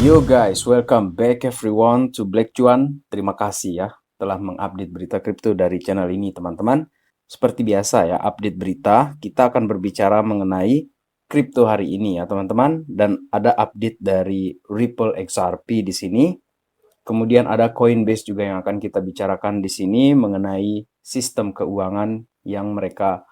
Yo guys, welcome back everyone to Black Cuan. Terima kasih ya telah mengupdate berita kripto dari channel ini teman-teman. Seperti biasa ya, update berita, kita akan berbicara mengenai kripto hari ini ya teman-teman. Dan ada update dari Ripple XRP di sini. Kemudian ada Coinbase juga yang akan kita bicarakan di sini mengenai sistem keuangan yang mereka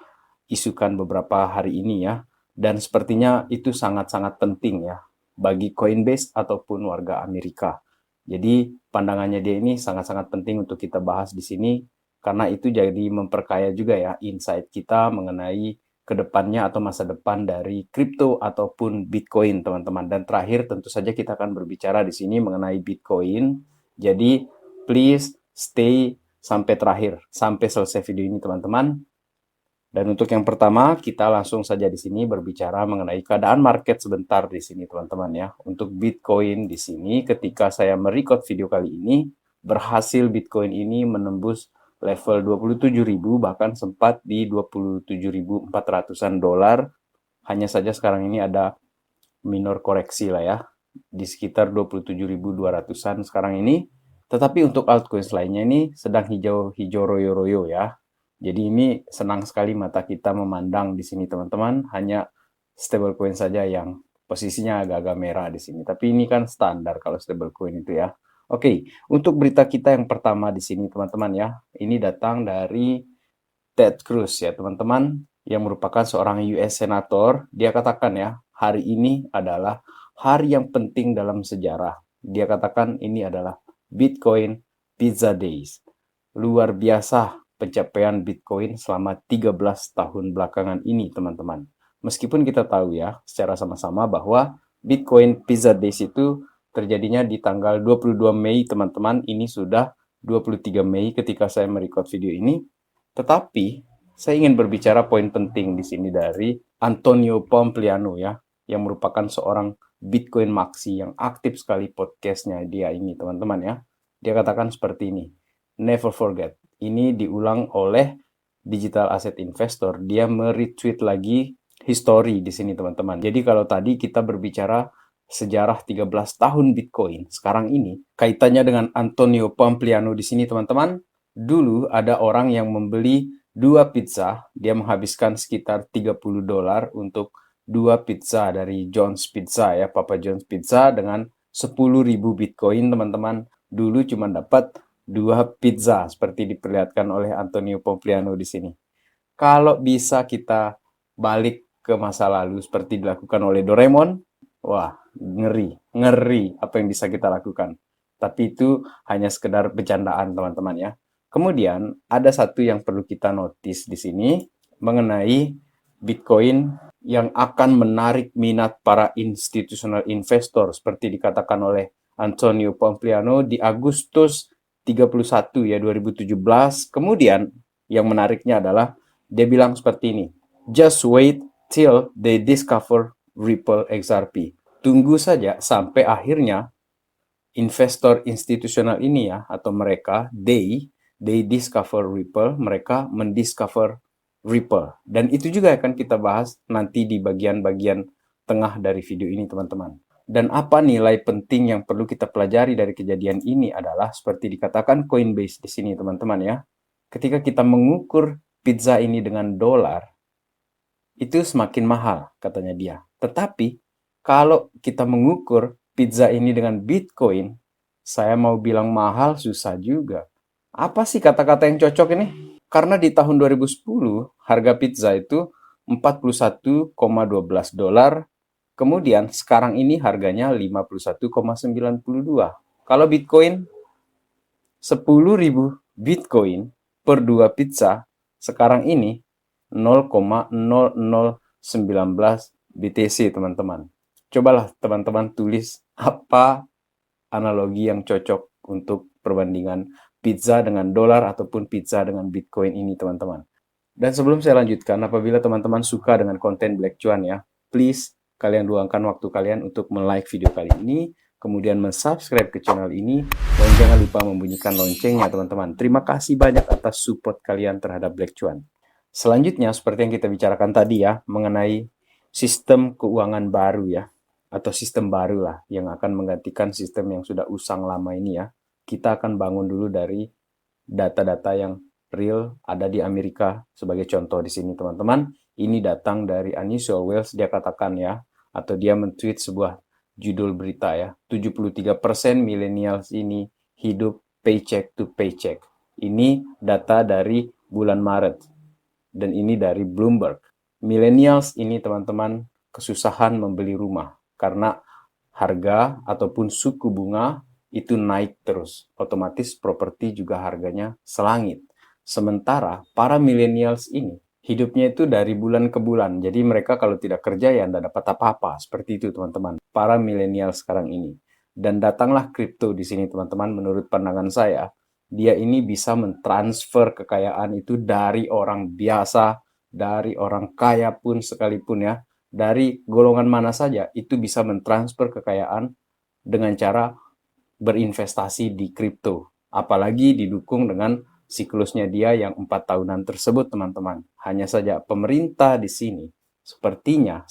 isukan beberapa hari ini ya. Dan sepertinya itu sangat-sangat penting ya bagi Coinbase ataupun warga Amerika. Jadi pandangannya dia ini sangat-sangat penting untuk kita bahas di sini karena itu jadi memperkaya juga ya insight kita mengenai kedepannya atau masa depan dari kripto ataupun Bitcoin teman-teman. Dan terakhir tentu saja kita akan berbicara di sini mengenai Bitcoin. Jadi please stay sampai terakhir, sampai selesai video ini teman-teman. Dan untuk yang pertama, kita langsung saja di sini berbicara mengenai keadaan market sebentar di sini, teman-teman ya. Untuk Bitcoin di sini, ketika saya merecord video kali ini, berhasil Bitcoin ini menembus level 27.000, bahkan sempat di 27.400-an dolar. Hanya saja sekarang ini ada minor koreksi lah ya, di sekitar 27.200-an sekarang ini. Tetapi untuk altcoins lainnya ini sedang hijau-hijau royo-royo ya. Jadi ini senang sekali mata kita memandang di sini teman-teman, hanya stablecoin saja yang posisinya agak-agak merah di sini. Tapi ini kan standar kalau stablecoin itu ya. Oke, untuk berita kita yang pertama di sini teman-teman ya, ini datang dari Ted Cruz ya teman-teman, yang merupakan seorang US Senator. Dia katakan ya, hari ini adalah hari yang penting dalam sejarah. Dia katakan ini adalah Bitcoin Pizza Days. Luar biasa pencapaian Bitcoin selama 13 tahun belakangan ini, teman-teman. Meskipun kita tahu ya, secara sama-sama bahwa Bitcoin Pizza Days itu terjadinya di tanggal 22 Mei, teman-teman. Ini sudah 23 Mei ketika saya merecord video ini. Tetapi, saya ingin berbicara poin penting di sini dari Antonio Pompliano ya, yang merupakan seorang Bitcoin Maxi yang aktif sekali podcastnya dia ini, teman-teman ya. Dia katakan seperti ini, never forget. Ini diulang oleh Digital Asset Investor. Dia meretweet lagi history di sini teman-teman. Jadi kalau tadi kita berbicara sejarah 13 tahun Bitcoin, sekarang ini kaitannya dengan Antonio Pompliano di sini teman-teman. Dulu ada orang yang membeli 2 pizza, dia menghabiskan sekitar 30 dolar untuk 2 pizza dari John's Pizza ya, Papa John's Pizza dengan 10.000 Bitcoin teman-teman. Dulu cuma dapat 2 pizza seperti diperlihatkan oleh Antonio Pompliano di sini. Kalau bisa kita balik ke masa lalu seperti dilakukan oleh Doraemon, wah, ngeri apa yang bisa kita lakukan. Tapi itu hanya sekedar bercandaan teman-teman ya. Kemudian ada satu yang perlu kita notice di sini mengenai Bitcoin yang akan menarik minat para institutional investor seperti dikatakan oleh Antonio Pompliano di Agustus 31 ya 2017. Kemudian yang menariknya adalah dia bilang seperti ini, just wait till they discover Ripple XRP. Tunggu saja sampai akhirnya investor institusional ini ya, atau mereka, they discover Ripple, mereka mendiscover Ripple. Dan itu juga akan kita bahas nanti di bagian-bagian tengah dari video ini teman-teman. Dan apa nilai penting yang perlu kita pelajari dari kejadian ini adalah seperti dikatakan Coinbase di sini teman-teman ya. Ketika kita mengukur pizza ini dengan dolar, itu semakin mahal katanya dia. Tetapi kalau kita mengukur pizza ini dengan Bitcoin, saya mau bilang mahal susah juga. Apa sih kata-kata yang cocok ini? Karena di tahun 2010 harga pizza itu 41,12 dolar. Kemudian sekarang ini harganya 51,92. Kalau Bitcoin 10.000 Bitcoin per 2 pizza sekarang ini 0,0019 BTC teman-teman. Cobalah teman-teman tulis apa analogi yang cocok untuk perbandingan pizza dengan dolar ataupun pizza dengan Bitcoin ini teman-teman. Dan sebelum saya lanjutkan, apabila teman-teman suka dengan konten Black Cuan ya, please kalian luangkan waktu kalian untuk like video kali ini, kemudian subscribe ke channel ini, dan jangan lupa membunyikan loncengnya teman-teman. Terima kasih banyak atas support kalian terhadap Black Cuan. Selanjutnya, seperti yang kita bicarakan tadi ya, mengenai sistem keuangan baru ya. atau sistem baru lah yang akan menggantikan sistem yang sudah usang lama ini ya. Kita akan bangun dulu dari data-data yang real ada di Amerika. Sebagai contoh di sini teman-teman, ini datang dari Unusual Whales, dia katakan ya, atau dia men-tweet sebuah judul berita ya, 73% millennials ini hidup paycheck to paycheck. Ini data dari bulan Maret dan ini dari Bloomberg. Millennials ini teman-teman kesusahan membeli rumah karena harga ataupun suku bunga itu naik terus. Otomatis properti juga harganya selangit. Sementara para millennials ini hidupnya itu dari bulan ke bulan. Jadi mereka kalau tidak kerja ya tidak dapat apa-apa. Seperti itu teman-teman. Para milenial sekarang ini. Dan datanglah kripto di sini teman-teman. Menurut pandangan saya, dia ini bisa mentransfer kekayaan itu dari orang biasa, dari orang kaya pun sekalipun ya, dari golongan mana saja, itu bisa mentransfer kekayaan dengan cara berinvestasi di kripto. Apalagi didukung dengan siklusnya dia yang 4 tahunan tersebut, teman-teman. Hanya saja pemerintah di sini sepertinya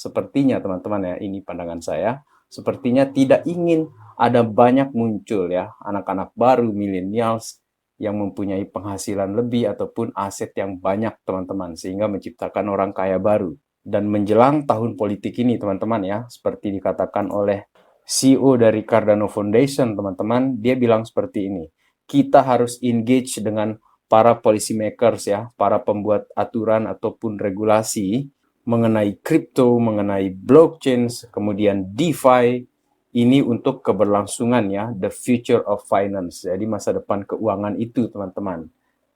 teman-teman ya, ini pandangan saya, sepertinya tidak ingin ada banyak muncul ya anak-anak baru millennials yang mempunyai penghasilan lebih ataupun aset yang banyak teman-teman, sehingga menciptakan orang kaya baru. Dan menjelang tahun politik ini teman-teman ya, seperti dikatakan oleh CEO dari Cardano Foundation teman-teman, dia bilang seperti ini, kita harus engage dengan para policy makers ya, para pembuat aturan ataupun regulasi mengenai kripto, mengenai blockchain, kemudian DeFi, ini untuk keberlangsungan ya, the future of finance, jadi masa depan keuangan itu teman-teman.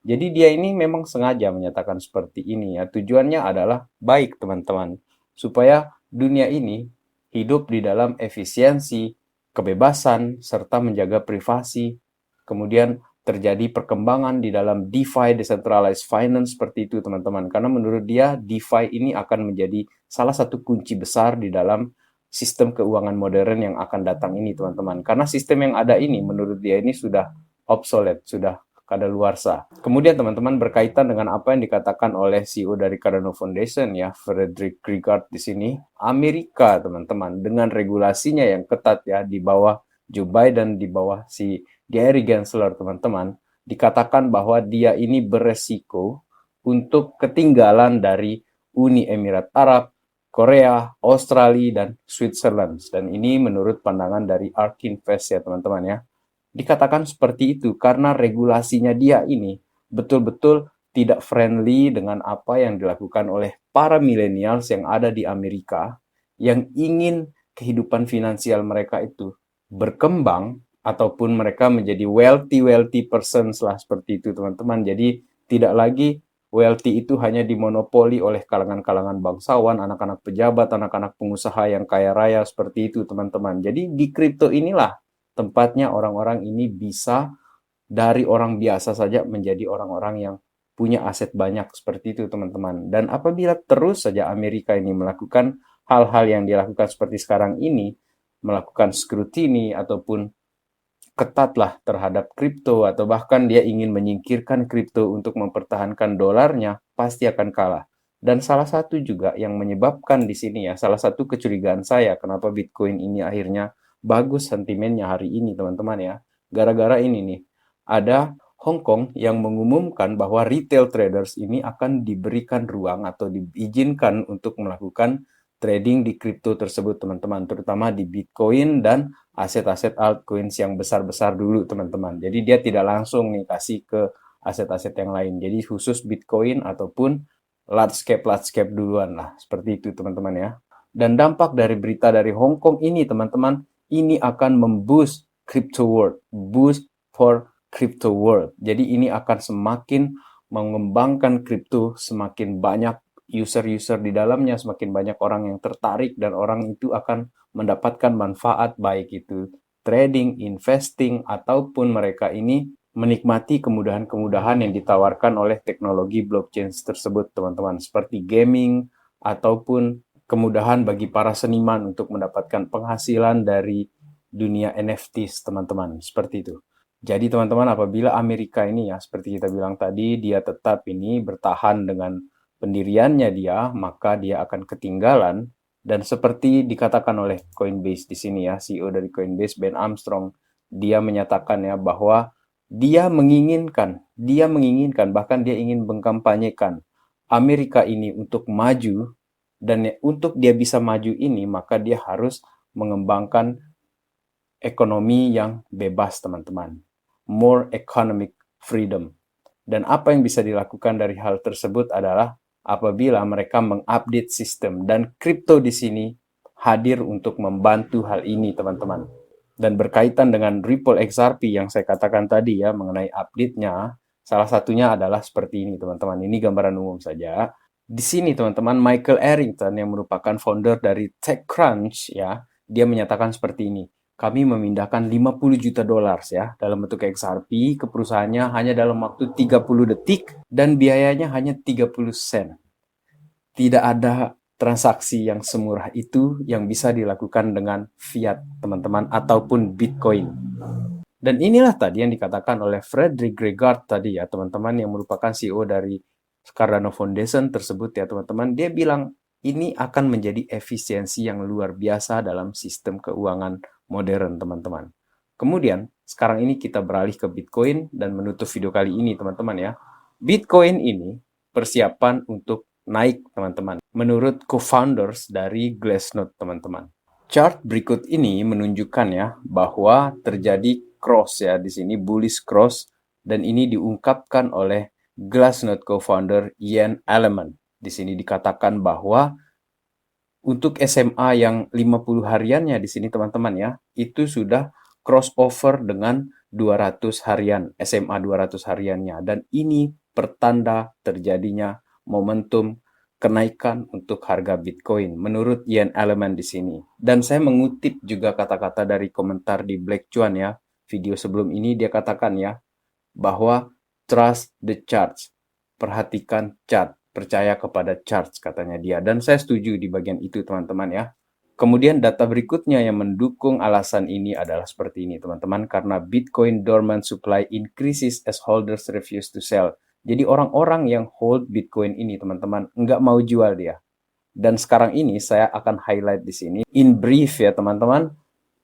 Jadi dia ini memang sengaja menyatakan seperti ini ya, tujuannya adalah baik teman-teman, supaya dunia ini hidup di dalam efisiensi, kebebasan, serta menjaga privasi, kemudian terjadi perkembangan di dalam DeFi, Decentralized Finance, seperti itu teman-teman. Karena menurut dia, DeFi ini akan menjadi salah satu kunci besar di dalam sistem keuangan modern yang akan datang ini teman-teman. Karena sistem yang ada ini, menurut dia ini sudah obsolete, sudah kadaluarsa. Kemudian teman-teman berkaitan dengan apa yang dikatakan oleh CEO dari Cardano Foundation ya, Frederick Griggard di sini, Amerika teman-teman dengan regulasinya yang ketat ya di bawah Joe Biden, di bawah si Gary Gensler teman-teman, dikatakan bahwa dia ini beresiko untuk ketinggalan dari Uni Emirat Arab, Korea, Australia, dan Switzerland. Dan ini menurut pandangan dari ARK Invest ya teman-teman ya. Dikatakan seperti itu karena regulasinya dia ini betul-betul tidak friendly dengan apa yang dilakukan oleh para millennials yang ada di Amerika yang ingin kehidupan finansial mereka itu berkembang ataupun mereka menjadi wealthy persons lah seperti itu teman-teman. Jadi tidak lagi wealthy itu hanya dimonopoli oleh kalangan-kalangan bangsawan, anak-anak pejabat, anak-anak pengusaha yang kaya raya seperti itu teman-teman. Jadi di kripto inilah tempatnya orang-orang ini bisa dari orang biasa saja menjadi orang-orang yang punya aset banyak seperti itu teman-teman. Dan apabila terus saja Amerika ini melakukan hal-hal yang dilakukan seperti sekarang ini, melakukan scrutiny ataupun ketatlah terhadap kripto atau bahkan dia ingin menyingkirkan kripto untuk mempertahankan dolarnya, pasti akan kalah. Dan salah satu juga yang menyebabkan di sini ya, salah satu kecurigaan saya kenapa Bitcoin ini akhirnya bagus sentimennya hari ini teman-teman ya. Gara-gara ini nih, ada Hong Kong yang mengumumkan bahwa retail traders ini akan diberikan ruang atau diizinkan untuk melakukan trading di kripto tersebut teman-teman, terutama di Bitcoin dan aset-aset altcoins yang besar-besar dulu teman-teman. Jadi dia tidak langsung nih kasih ke aset-aset yang lain. Jadi khusus Bitcoin ataupun large cap duluan lah. Seperti itu teman-teman ya. Dan dampak dari berita dari Hong Kong ini teman-teman, ini akan memboost crypto world, boost for crypto world. Jadi ini akan semakin mengembangkan kripto, semakin banyak user-user di dalamnya, semakin banyak orang yang tertarik dan orang itu akan mendapatkan manfaat baik itu trading, investing, ataupun mereka ini menikmati kemudahan-kemudahan yang ditawarkan oleh teknologi blockchain tersebut teman-teman, seperti gaming ataupun kemudahan bagi para seniman untuk mendapatkan penghasilan dari dunia NFTs teman-teman, seperti itu. Jadi teman-teman, apabila Amerika ini ya seperti kita bilang tadi, dia tetap ini bertahan dengan pendiriannya dia, maka dia akan ketinggalan Dan seperti dikatakan oleh Coinbase di sini ya, CEO dari Coinbase, Ben Armstrong, dia menyatakan ya bahwa dia menginginkan, bahkan dia ingin mengkampanyekan Amerika ini untuk maju, dan untuk dia bisa maju ini, maka dia harus mengembangkan ekonomi yang bebas, teman-teman. More economic freedom. Dan apa yang bisa dilakukan dari hal tersebut adalah apabila mereka mengupdate sistem, dan kripto di sini hadir untuk membantu hal ini, teman-teman. Dan berkaitan dengan Ripple XRP yang saya katakan tadi ya mengenai update-nya, salah satunya adalah seperti ini, teman-teman. Ini gambaran umum saja. Di sini, teman-teman, Michael Arrington yang merupakan founder dari TechCrunch ya, dia menyatakan seperti ini. Kami memindahkan 50 juta dolar ya dalam bentuk XRP ke perusahaannya hanya dalam waktu 30 detik dan biayanya hanya 30 sen. Tidak ada transaksi yang semurah itu yang bisa dilakukan dengan fiat, teman-teman, ataupun Bitcoin. Dan inilah tadi yang dikatakan oleh Frederick Gregard tadi ya, teman-teman, yang merupakan CEO dari Cardano Foundation tersebut ya, teman-teman. Dia bilang ini akan menjadi efisiensi yang luar biasa dalam sistem keuangan modern, teman-teman. Kemudian, sekarang ini kita beralih ke Bitcoin dan menutup video kali ini, teman-teman ya. Bitcoin ini persiapan untuk naik, teman-teman. Menurut co-founders dari Glassnode, teman-teman. Chart berikut ini menunjukkan ya bahwa terjadi cross ya di sini, bullish cross, dan ini diungkapkan oleh Glassnode co-founder Ian Alleman. Di sini dikatakan bahwa untuk SMA yang 50 hariannya di sini, teman-teman ya, itu sudah crossover dengan 200 harian, SMA 200 hariannya. Dan ini pertanda terjadinya momentum kenaikan untuk harga Bitcoin menurut Ian Alleman di sini. Dan saya mengutip juga kata-kata dari komentar di Black Chuan ya. Video sebelum ini dia katakan ya bahwa trust the charts. Perhatikan chart. Percaya kepada charts, katanya dia. Dan saya setuju di bagian itu, teman-teman ya. Kemudian data berikutnya yang mendukung alasan ini adalah seperti ini, teman-teman. Karena Bitcoin dormant supply increases as holders refuse to sell. Jadi orang-orang yang hold Bitcoin ini, teman-teman, nggak mau jual dia. Dan sekarang ini saya akan highlight di sini. In brief ya, teman-teman,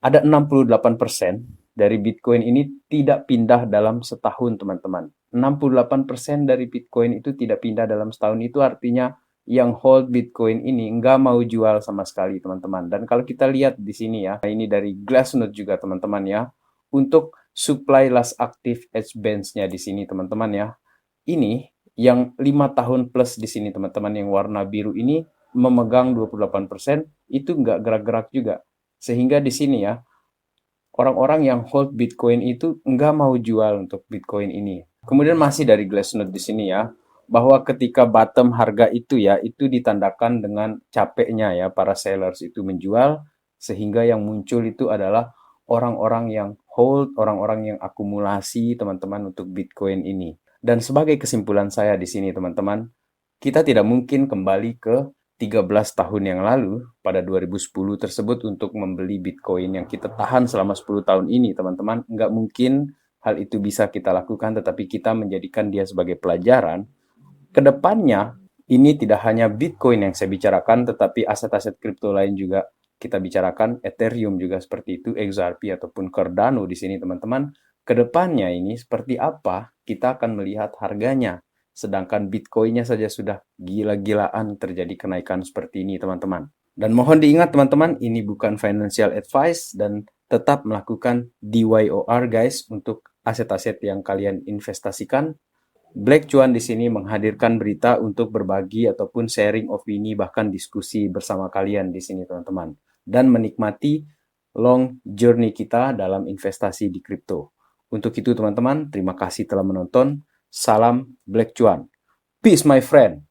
ada 68% dari Bitcoin ini tidak pindah dalam setahun, teman-teman. 68% dari Bitcoin itu tidak pindah dalam setahun, itu artinya yang hold Bitcoin ini nggak mau jual sama sekali, teman-teman. Dan kalau kita lihat di sini ya, ini dari Glassnode juga, teman-teman ya, untuk supply last active edge bands-nya di sini, teman-teman ya. Ini yang 5 tahun plus di sini, teman-teman, yang warna biru ini memegang 28%, itu nggak gerak-gerak juga. Sehingga di sini ya, orang-orang yang hold Bitcoin itu nggak mau jual untuk Bitcoin ini. Kemudian masih dari Glassnode di sini ya, bahwa ketika bottom harga itu ya, itu ditandakan dengan capeknya ya para sellers itu menjual, sehingga yang muncul itu adalah orang-orang yang hold, orang-orang yang akumulasi, teman-teman, untuk Bitcoin ini. Dan sebagai kesimpulan saya di sini, teman-teman, kita tidak mungkin kembali ke 13 tahun yang lalu pada 2010 tersebut untuk membeli Bitcoin yang kita tahan selama 10 tahun ini, teman-teman. Nggak mungkin hal itu bisa kita lakukan, tetapi kita menjadikan dia sebagai pelajaran. Kedepannya, ini tidak hanya Bitcoin yang saya bicarakan, tetapi aset-aset kripto lain juga kita bicarakan, Ethereum juga seperti itu, XRP ataupun Cardano di sini, teman-teman. Kedepannya ini seperti apa, kita akan melihat harganya. Sedangkan Bitcoin-nya saja sudah gila-gilaan terjadi kenaikan seperti ini, teman-teman. Dan mohon diingat, teman-teman, ini bukan financial advice dan tetap melakukan DYOR, guys, untuk aset-aset yang kalian investasikan. Black Chuan di sini menghadirkan berita untuk berbagi ataupun sharing opini, bahkan diskusi bersama kalian di sini, teman-teman. Dan menikmati long journey kita dalam investasi di kripto. Untuk itu, teman-teman, terima kasih telah menonton. Salam Black Chuan. Peace, my friend.